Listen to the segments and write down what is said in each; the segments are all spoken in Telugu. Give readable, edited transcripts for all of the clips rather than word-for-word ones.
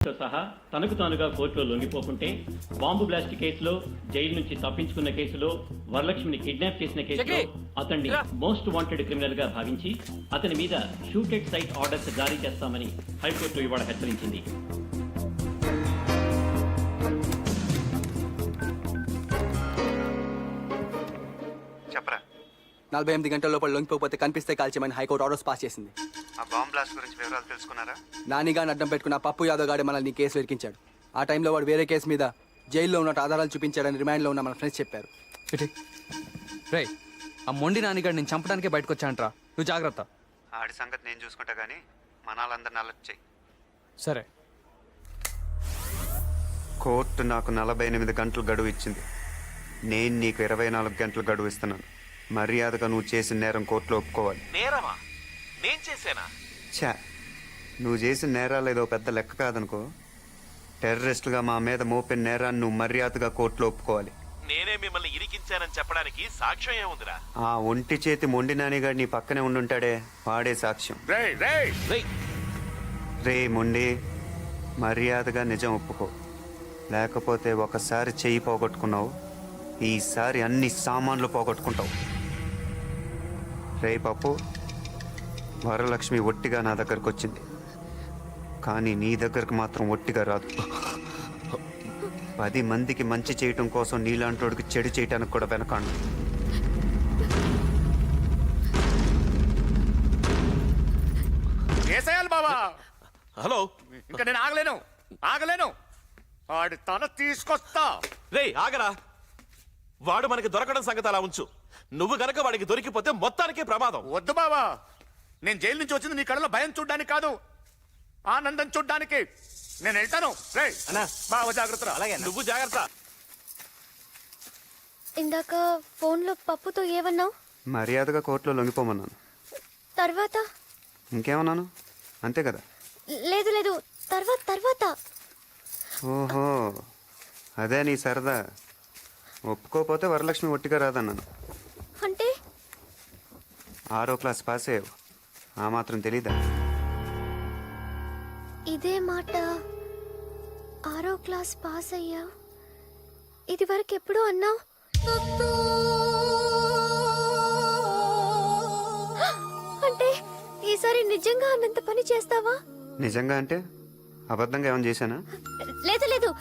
తో సహా తనకు తానుగా కోర్టులో లొంగిపోకుంటే బాంబు బ్లాస్ట్ కేసులో జైలు నుంచి తప్పించుకున్న కేసులో వరలక్ష్మిని కిడ్నాప్ చేసిన కేసులో అతన్ని మోస్ట్ వాంటెడ్ క్రిమినల్ గా భావించి అతని మీద షూటెడ్ సైట్ ఆర్డర్స్ జారీ చేస్తామని హైకోర్టు ఇవాళ హెచ్చరించింది. చెప్పరా 48 గంటల లోపల లొంగిపోతే కనిపిస్తే కాల్చేమని హైకోర్టు ఆర్డర్స్ పాస్ చేసింది. ఆ బాంబ్ బ్లాస్ట్ గురించి వివరాలు తెలుసుకున్నారా? నానిగాని అడ్డం పెట్టుకున్న పప్పు యాదవ్ గాడే మనల్ని కేసు ఇరికించాడు. ఆ టైంలో వాడు వేరే కేసు మీద జైల్లో ఉన్నట్టు ఆధారాలు చూపించాడని రిమాండ్లో ఉన్న మన ఫ్రెండ్స్ చెప్పారు. రే ఆ మొండి నానిగాడు నేను చంపడానికే బయటకు వచ్చానంట్రా, నువ్వు జాగ్రత్త. ఆడి సంగతి నేను చూసుకుంటా గానీ మనాలందరిని అలర్ట్ చెయ్యి. సరే. కోర్టు నాకు 48 గంటలు గడువు ఇచ్చింది. నేను నీకు 24 గంటలు గడువు ఇస్తున్నాను. మర్యాదగా నువ్వు చేసిన నేరం కోర్టులో ఒప్పుకోవాలి. నేరమా? నేను చేశానా? ఛా, నువ్వు చేసిన నేరాలు ఏదో పెద్ద లెక్క కాదనుకో. టెర్రరిస్టులుగా మా మీద మోపిన నేరాన్ని నువ్వు మర్యాదగా కోర్టులో ఒప్పుకోవాలి. నేనే మిమ్మల్ని ఇరికించానని చెప్పడానికి సాక్ష్యం ఏముందిరా? ఆ ఒంటి చేతి మొండి నానిగాడు నీ పక్కనే ఉండుంటాడే, వాడే సాక్ష్యం. రే మొండి, మర్యాదగా నిజం ఒప్పుకో, లేకపోతే ఒకసారి చెయ్యి పోగొట్టుకున్నావు, ఈసారి అన్ని సామాన్లు పోగొట్టుకుంటావు. రే పప్పు, వరలక్ష్మి ఒట్టిగా నా దగ్గరకు వచ్చింది, కానీ నీ దగ్గరకు మాత్రం ఒట్టిగా రాదు. 10 మందికి మంచి చేయటం కోసం నీలాంటోడికి చెడు చేయటానికి కూడా వెనకాడు. ఏసేయాలి బాబా. హలో, ఇంకా నేను ఆగలేను. వాడి తల తీసుకొస్తా. రే ఆగరా. వాడు మనకి దొరకడం సంగతి అలా ఉంచు. నువ్వు గనక వాడికి దొరికిపోతే మొత్తానికే ప్రమాదం. వద్దు బాబా, నేను జైలు నుంచి వచ్చింది నీ కళ్ళలో భయం చూడ్డానికి కాదు, ఆనందం చూడ్డానికి. నేను వెళ్తాను. రే బావ జాగ్రత్త. అలాగే, నువ్వు జాగ్రత్త. ఇందాక ఫోన్లో పప్పుతో ఏమన్నావు? మర్యాదగా కోర్టులో లొంగిపోమన్నాను. తర్వాత ఇంకేమన్నాను? అంతే కదా. లేదు లేదు, తర్వాత ఓహో, అదే నీ సరదా. ఒప్పుకోపోతే వరలక్ష్మి ఒట్టిగా రాదన్నాను. అంటే 6వ క్లాస్ పాస్ అయ్యావు, ఆ మాత్రం తెలీదా? ఇదే మాట 6వ క్లాస్ పాస్ అయ్యా, ఇది వరకు ఎప్పుడూ అన్నావు. అంటే ఈసారి నిజంగా అన్నంత పని చేస్తావా? నిజంగా అంటే అబద్ధంగా ఏమైనా చేశానా? లేదు లేదు,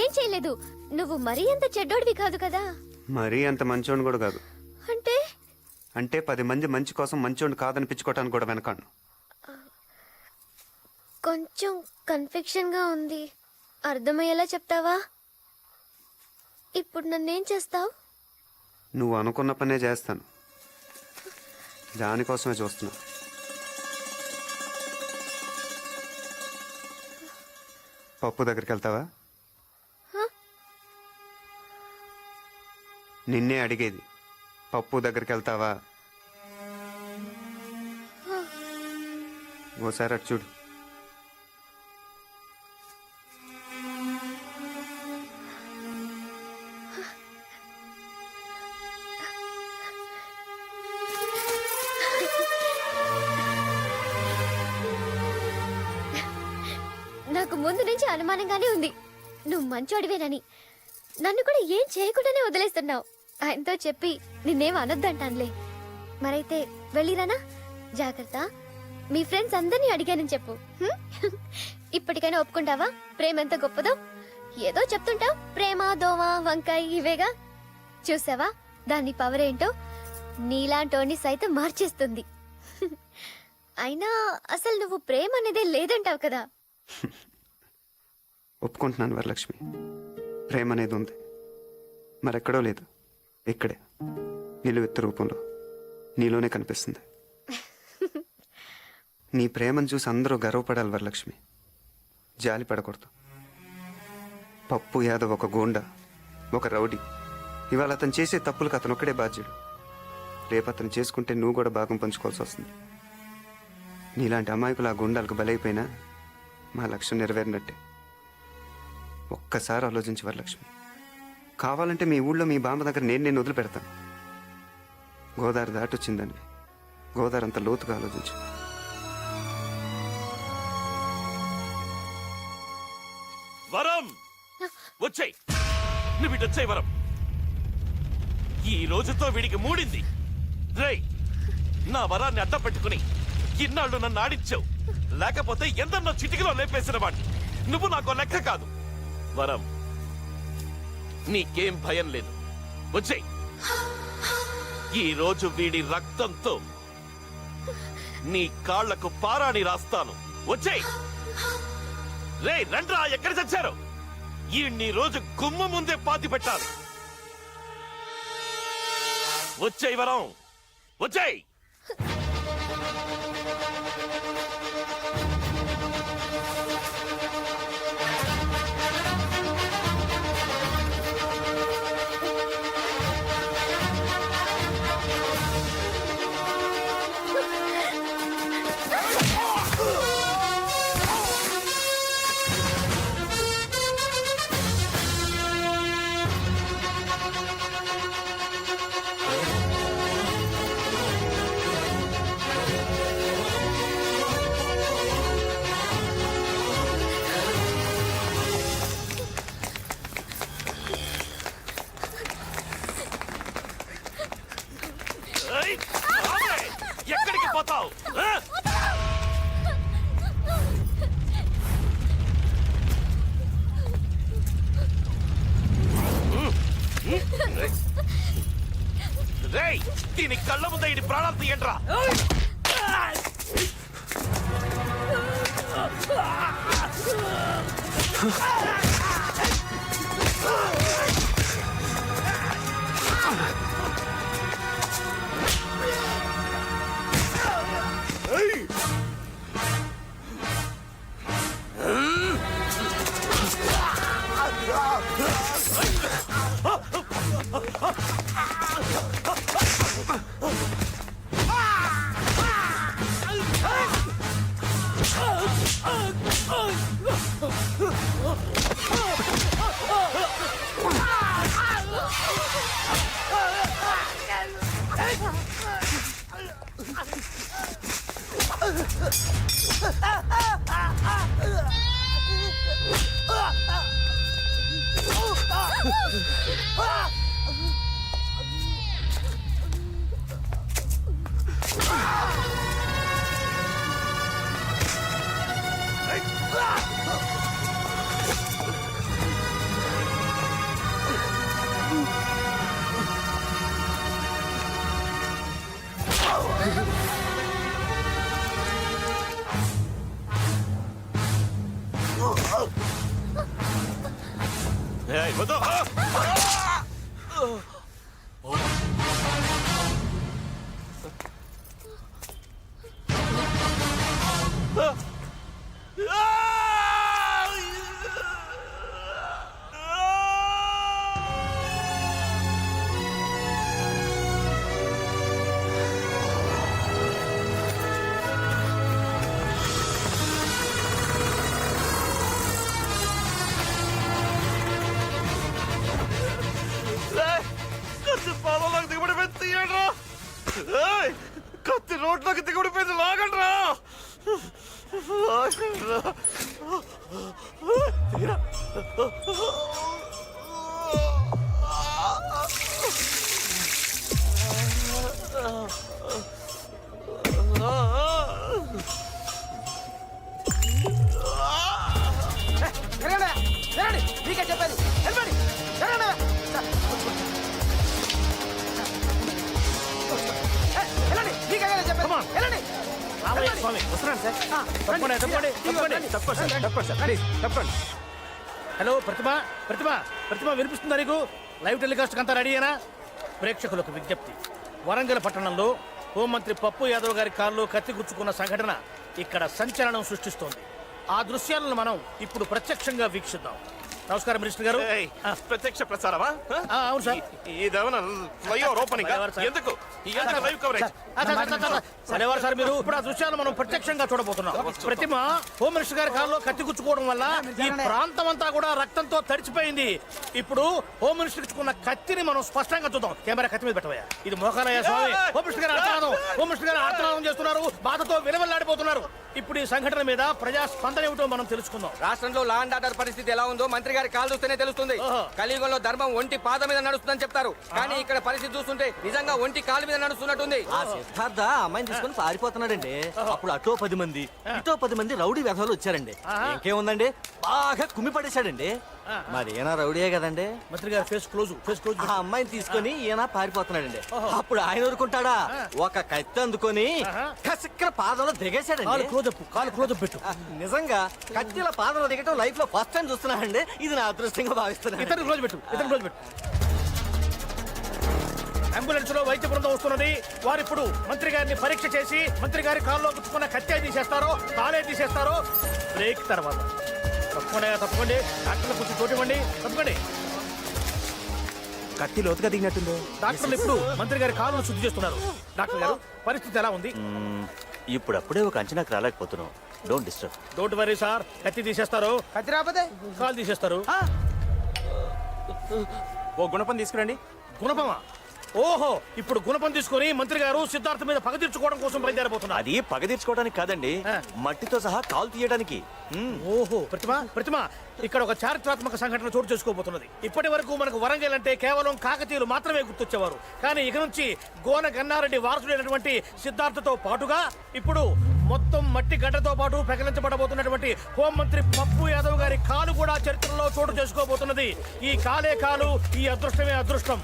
ఏం చేయలేదు. నువ్వు మరీ అంత చెడ్డోడివి కాదు కదా. మరీ అంత మంచోడిని కూడా కాదు. అంటే అంటే 10 మంది మంచి కోసం మంచోడిని కాదనిపించుకోవటానికి కూడా వెనకాను. కొంచెం కన్ఫ్యూషన్ గా ఉంది, అర్థమయ్యేలా చెప్తావా? ఇప్పుడు నన్నేం చేస్తావు? నువ్వు అనుకున్న పనే చేస్తాను, దానికోసమే చూస్తున్నా. పప్పు దగ్గరికి వెళ్తావా? నిన్నే అడిగేది, పప్పు దగ్గరికి వెళ్తావా? ఓసారి అటు చూడు. నాకు ముందు నుంచి అనుమానంగానే ఉంది నువ్వు మంచోడివేనని. నన్ను కూడా ఏం చేయకుండానే వదిలేస్తున్నావు. ఆయనతో చెప్పి నిన్నేం అనొద్దంటానులే. మరైతే వెళ్ళిరానా? జాగ్రత్త. మీ ఫ్రెండ్స్ అందరినీ అడిగానని చెప్పు. ఇప్పటికైనా ఒప్పుకుంటావా ప్రేమ ఎంత గొప్పదో? ఏదో చెప్తుంటావు, ప్రేమ దోమ వంకాయ ఇవేగా. చూసావా దాని పవర్ ఏంటో? నీలాంటోని సైతం మార్చేస్తుంది. అయినా అసలు నువ్వు ప్రేమ అనేదే లేదంటావు కదా. ఒప్పుకుంటున్నాను వరలక్ష్మి, ప్రేమ అనేది ఉంది, మరెక్కడో లేదు, ఇక్కడే నిలువెత్తు రూపంలో నీలోనే కనిపిస్తుంది. నీ ప్రేమను చూసి అందరూ గర్వపడాలి వరలక్ష్మి, జాలి పడకూడదు. పప్పు యాదవ్ ఒక గోండా, ఒక రౌడీ. ఇవాళ అతను చేసే తప్పులకు అతను ఒక్కడే బాధ్యుడు. రేపు అతను చేసుకుంటే నువ్వు కూడా భాగం పంచుకోవాల్సి వస్తుంది. నీలాంటి అమాయకులు ఆ గుండాలకు బలైపోయినా మా లక్ష్యం నెరవేరినట్టే. ఒక్కసారి ఆలోచించి వరలక్ష్మి, కావాలంటే మీ ఊళ్ళో మీ బామ్మ దగ్గర నేను వదిలిపెడతాను. గోదావరి దాటొచ్చిందని గోదావరి అంత లోతుగా ఆలోచించు. వరం వచ్చాయి, నువ్వు ఇటు వచ్చాయి వరం. ఈ రోజుతో వీడికి మూడింది. రేయ్, నా వరాన్ని అడ్డం పెట్టుకుని ఇన్నాళ్ళు నన్ను ఆడించావు. లేకపోతే ఎందన్నో చిటికలో లేపేసిన వాడిని. నువ్వు నాకు లెక్క కాదు. వరం, నీకేం భయం లేదు. వచ్చేయ్. ఈ రోజు వీడి రక్తంతో నీ కాళ్లకు పారాణి రాస్తాను. వచ్చేయ్. రే రండ్రా, ఎక్కడ చచ్చారు? ఈ రోజు గుమ్మ ముందే పాతి పెట్టాలి. వచ్చేయ్ వరం, వచ్చేయ్. ఏయ్, రావే. ఎక్కడికి పోతావు? రేయ్, దీని కళ్ళ ముందే ఇది ప్రాణాలు తీయండిరా. ఏయ్, వద్దు. కత్తి పాలలోకి దిగబడిపోయింది, తీయండిరా. ఏయ్, కత్తి రోడ్లోకి దిగబడిపోయింది, లాగండిరా. లాగండిరా. తీరా. నీకే చెప్పేది. వెళ్ళండి, వెళ్ళండి. వెళ్ళండి, నీకే చెప్పేది. వెళ్ళండి. స్వామి వస్తున్నాను సార్. తప్పండి తప్పండి తప్పండి తప్పండి తప్పండి తప్పండి. హలో ప్రతిభ, ప్రతిభ, ప్రతిభ వినిపిస్తుందా నీకు? లైవ్ టెలికాస్ట్ అంతా రెడీయేనా? ప్రేక్షకులకు విజ్ఞప్తి. వరంగల్ పట్టణంలో హోంమంత్రి పప్పు యాదవ్ గారి కారులో కత్తి గుచ్చుకున్న సంఘటన ఇక్కడ సంచలనం సృష్టిస్తోంది. ఆ దృశ్యాలను మనం ఇప్పుడు ప్రత్యక్షంగా వీక్షిద్దాం. నమస్కారం మినిస్టర్ గారు. ఏయ్, ప్రత్యక్ష ప్రసారమా అవును సార్. ఇదేమన్నా ఫ్లైఓవర్ ఓపెనింగ్ ఎందుకు ఎంత లైవ్ కవరేజ్ సరేవారు సార్, మీరు ఇప్పుడు ఆ దృశ్యాలు మనం ప్రత్యక్షంగా చూడబోతున్నాం. ప్రతిమ హోమ్ మినిస్టర్ గారి కారులో కత్తి గుచ్చుకోవడం వల్ల ఈ ప్రాంతం అంతా కూడా రక్తంతో తడిచిపోయింది. ఇప్పుడు హోమ్ మినిస్టర్ ఇచ్చుకున్న కత్తిని మనం స్పష్టంగా చూద్దాం. కెమెరా కత్తి మీద పెట్టవయ్యా. ఇది మోకాలయ్య స్వామి. హోమ్ మినిస్టర్ గారు ఆర్తనాదం, హోమ్ మినిస్టర్ గారు ఆర్తనాదం చేస్తున్నారు, బాధతో విలవెల్లాడిపోతున్నారు. ఇప్పుడు ఈ సంఘటన మీద ప్రజా స్పందన ఏమిటో మనం తెలుసుకుందాం. రాష్ట్రంలో లా అండ్ ఆర్డర్ పరిస్థితి ఎలా ఉందో మంత్రి గారి కాలు చూస్తేనే తెలుస్తుంది. ఓహో. కలియుగంలో ధర్మం ఒంటి పాద మీద నడుస్తుందని చెప్తారు, కానీ ఇక్కడ పరిస్థితి చూస్తుంటే నిజంగా ఒంటి కాలు మీద నడుస్తున్నట్టుంది. ఆ సిద్ధార్థ అమ్మాయిని తీసుకొని పారిపోతున్నాడండి. అప్పుడు అటో 10 మంది ఇటో 10 మంది రౌడీ వ్యధలు వచ్చారండి. ఇంకేముందండి, బాగా కుమ్మి పడేశాడండి. మరి ఈయన రౌడీయే కదండి. మంత్రి గారు ఫేస్ క్లోజ్, ఫేస్ క్లోజ్. ఆ అమ్మాయిని తీసుకొని ఈయన పారిపోతున్నాడండి. అప్పుడు ఆయన ఊరుకుంటాడా, ఒక కత్తి అందుకొని కసిక్కన పాదంలో దిగేశాడండి. కాలు క్లోజ్ అప్, కాలు క్లోజ్ అప్ పెట్టు. నిజంగా కత్తిల పాదంలో దిగటం లైఫ్ లో ఫస్ట్ టైం చూస్తున్నానండి. ఇది నా అదృష్టంగా భావిస్తున్నాను. ఇతను క్లోజ్ పెట్టు, ఇతను క్లోజ్ పెట్టు. అంబులెన్స్ లో వైద్య బృందం వస్తున్నది. వారు ఇప్పుడు మంత్రి గారిని పరీక్ష చేసి మంత్రి గారి కాల్లో గుచ్చుకున్న కత్తి తీసేస్తారో కాలే తీసేస్తారో బ్రేక్ తర్వాత. తప్పకుండా డాక్టర్లు కొంచెం చోటు ఇవ్వండి. తప్పకండి. కత్తి లోతుగా దిగినట్టుంది. డాక్టర్లు ఇప్పుడు మంత్రి గారి కాళ్ళను శుద్ధి చేస్తున్నారు. డాక్టర్ గారు, పరిస్థితి ఎలా ఉంది? ఇప్పుడప్పుడే ఒక అంచనాకు రాలేకపోతున్నాం. Don't disturb. Don't worry sir, కత్తి తీసేస్తారు, కత్తి రాకపోతే కాలు తీసేస్తారు. ఓ గుణపం తీసుకురండి. గుణపమా? ఓహో, ఇప్పుడు గుణపం తీసుకొని మంత్రి గారు సిద్ధార్థ మీద పగ తీర్చుకోవడం కోసం బయలుదేరబోతున్నారు. అది పగ తీర్చుకోవడానికి కాదండి, మట్టితో సహా కాలు తీయడానికి. ఓహో, ప్రతిమ ఇక్కడ ఒక చారిత్రాత్మక సంఘటన చోటు చేసుకోబోతున్నది. ఇప్పటి వరకు మనకు వరంగల్ అంటే కేవలం కాకతీయులు మాత్రమే గుర్తొచ్చేవారు. కానీ ఇక నుంచి గోన గన్నారెడ్డి వారసుడైనటువంటి సిద్ధార్థతో పాటుగా ఇప్పుడు మొత్తం మట్టి గడ్డతో పాటు పెకలించబడబోతున్నటువంటి హోంమంత్రి పప్పు యాదవ్ గారి కాలు కూడా చరిత్రలో చోటు చేసుకోబోతున్నది. ఈ కాలే కాలు, ఈ అదృష్టమే అదృష్టం.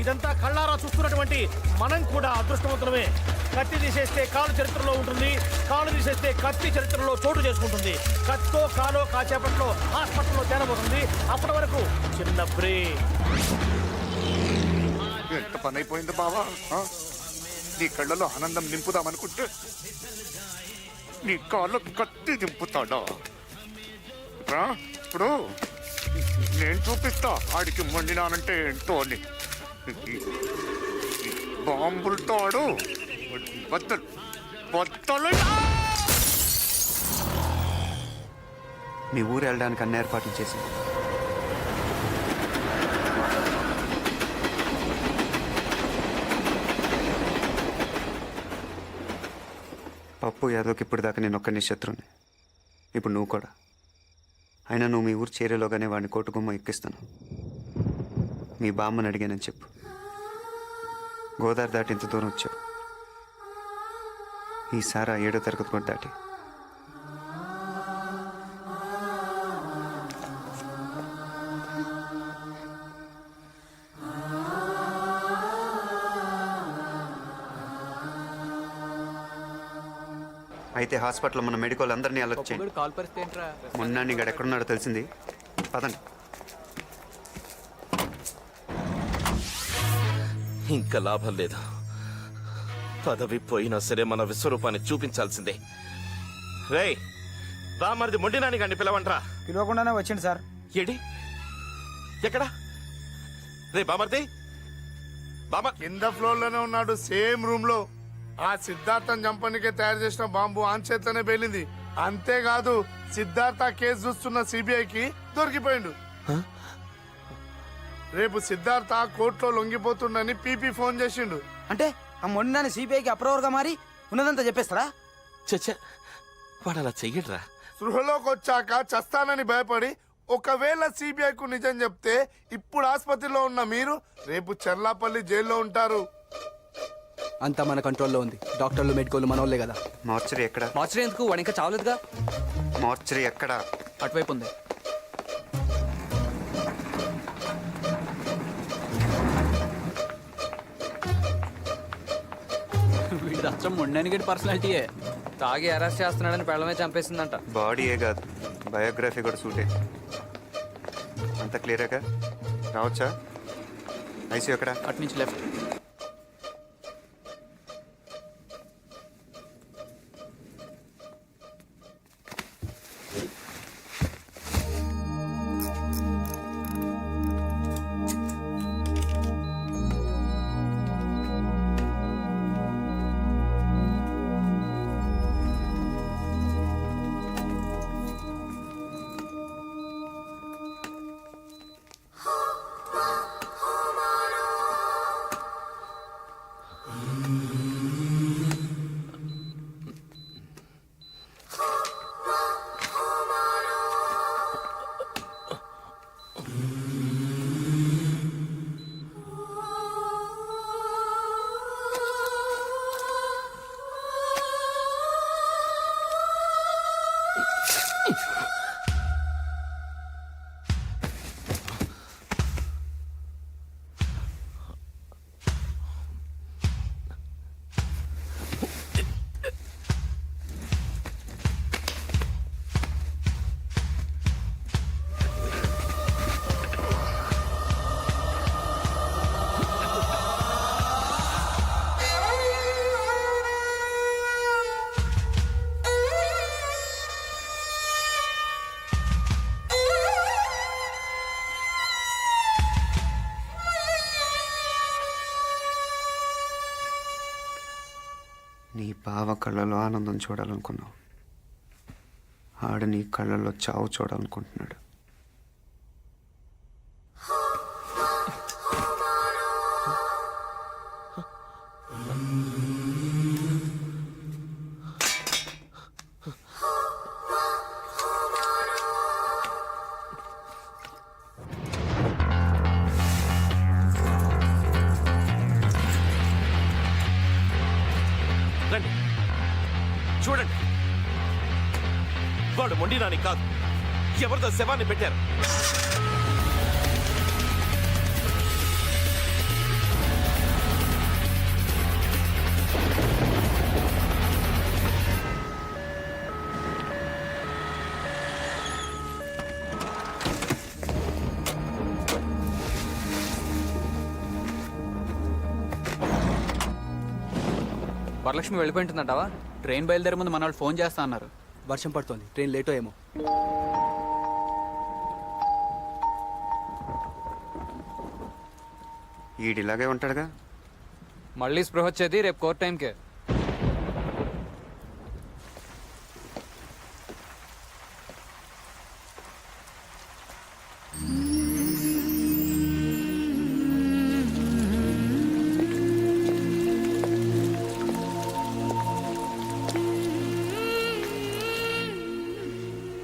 ఇదంతా కళ్ళారా చూస్తున్నటువంటి మనం కూడా అదృష్టవంతులమే. కత్తి తీసేస్తే కాలు చరిత్రలో ఉంటుంది, కాలు తీసేస్తే కత్తి చరిత్రలో చోటు చేసుకుంటుంది. కత్తో కాలో కాసేపట్లో హాస్పిటల్లో చేరబోతుంది. అప్పటి వరకు చిన్న బ్రేక్. ఎంత పని అయిపోయింది బావా. నీ కళ్ళలో ఆనందం నింపుదామనుకుంటే నీ కాళ్ళు కత్తి దింపుతాడా? ఇప్పుడు నేను చూపిస్తా ఆడికి మొండినానంటే ఏంటో అని. బాంబులతో ఆడు బద్దలు బద్దలు. మీ ఊరు వెళ్ళడానికి అన్ని ఏర్పాట్లు చేసింది. పప్పు యాదవ్కి ఇప్పుడు దాకా నేను ఒక్కని శత్రుని. ఇప్పుడు నువ్వు కూడా. అయినా నువ్వు మీ ఊరు చేరేలోగానే వాడిని కోటుగుమ్మ ఎక్కిస్తాను. మీ బామ్మని అడిగానని చెప్పు. గోదావరి దాటి ఇంత దూరం వచ్చావు. ఈసారి 7వ తరగతి కూడా దాటి. అయితే హాస్పిటల్లో మన మెడికల్ అందరినీ అలర్ట్ చేయండి. కాల్ పరిస్థితి ఏంట్రా? మొన్న నీకు ఎక్కడున్నాడో తెలిసింది. పదండి. ఇంకా లాభం లేదు. పదవి పోయినా సరే మన విశ్వరూపాన్ని చూపించాల్సిందే. రేయ్, బామర్ది మొండినాని గాని పిలవంట్రా. పిలవకుండానే వచ్చింది సార్. ఏడి ఎక్కడా? రే బామర్ది, కింద ఫ్లోర్ లోనే ఉన్నాడు, సేమ్ రూమ్ లో. ఆ సిద్ధార్థం చంపనికే తయారు చేసిన బాంబు ఆన్ చేతిలోనే పేలింది. అంతేకాదు, సిద్ధార్థ కేసు చూస్తున్న సిబిఐకి దొరికిపోయిండు. రేపు సిద్ధార్థ కోర్టులో లొంగిపోతుండని పీపీ ఫోన్ చేసిండు. అంటే ఆ మొండినాన్ని సిబిఐకి అప్రూవర్ గా మారి ఉన్నదంతా చెప్పేస్తారా? చచ్చా, వాడు అలా చెయ్యడ్రా. సృహలోకి వచ్చాక చస్తానని భయపడి ఒకవేళ సిబిఐకు నిజం చెప్తే ఇప్పుడు ఆసుపత్రిలో ఉన్న మీరు రేపు చెర్లాపల్లి జైల్లో ఉంటారు. అంతా మన కంట్రోల్లో ఉంది. డాక్టర్లు మెడికోలు మనోళ్ళే కదా. మార్చరీ ఎక్కడ? మార్చరీ ఎందుకు? వాడు ఇంకా చావలేదుగా. మార్చరీ ఎక్కడ? అటువైపు ఉంది. వీడి అచ్చం మొండానికి పర్సనాలిటీయే. తాగి అరెస్ట్ చేస్తున్నాడని పెళ్ళమే చంపేసిందంట. బాడీయే కాదు, బయోగ్రఫీ కూడా సూటే. అంత క్లియరేగా? రావచ్చా? ఐసీ ఎక్కడ? అటు నుంచి లెఫ్ట్. బావ కళ్ళలో ఆనందం చూడాలనుకున్నావు, ఆడు నీ కళ్ళల్లో చావు చూడాలనుకుంటున్నాడు. రండి చూడండి, వాడు మొండి నాని కాదు, ఎవరిదో శవాన్ని పెట్టారు. వరలక్ష్మి వెళ్ళిపోయింటుందంటావా? ట్రైన్ బయలుదేరే ముందు మన వాళ్ళు ఫోన్ చేస్తా అన్నారు. వర్షం పడుతోంది, ట్రైన్ లేటో ఏమో. ఈడిలాగే ఉంటాడుగా. మళ్ళీ స్పృహ వచ్చేది రేపు కోర్ట్ టైంకే.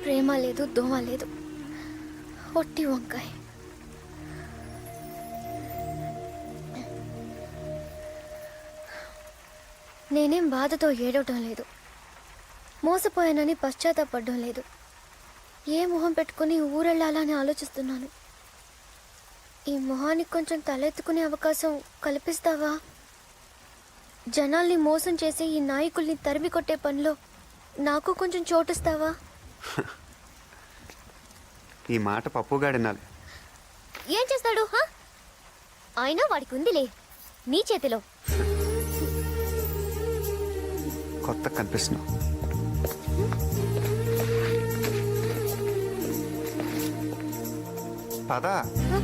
ప్రేమ లేదు, దోమ లేదు, ఒట్టి వంకాయ. నేనేం బాధతో ఏడవటం లేదు, మోసపోయానని పశ్చాత్తాపడడం లేదు. ఏ మొహం పెట్టుకుని ఊరెళ్ళాలని ఆలోచిస్తున్నాను. ఈ మొహానికి కొంచెం తలెత్తుకునే అవకాశం కల్పిస్తావా? జనాల్ని మోసం చేసి ఈ నాయకుల్ని తరిమి కొట్టే పనిలో నాకు కొంచెం చోటిస్తావా? ఈ మాట పప్పుగాడినాలి. ఏం చేస్తాడు? అయినా వాడికి ఉందిలే నీ చేతిలో. కొత్త కనిపిస్తున్నావు. పదా. హ?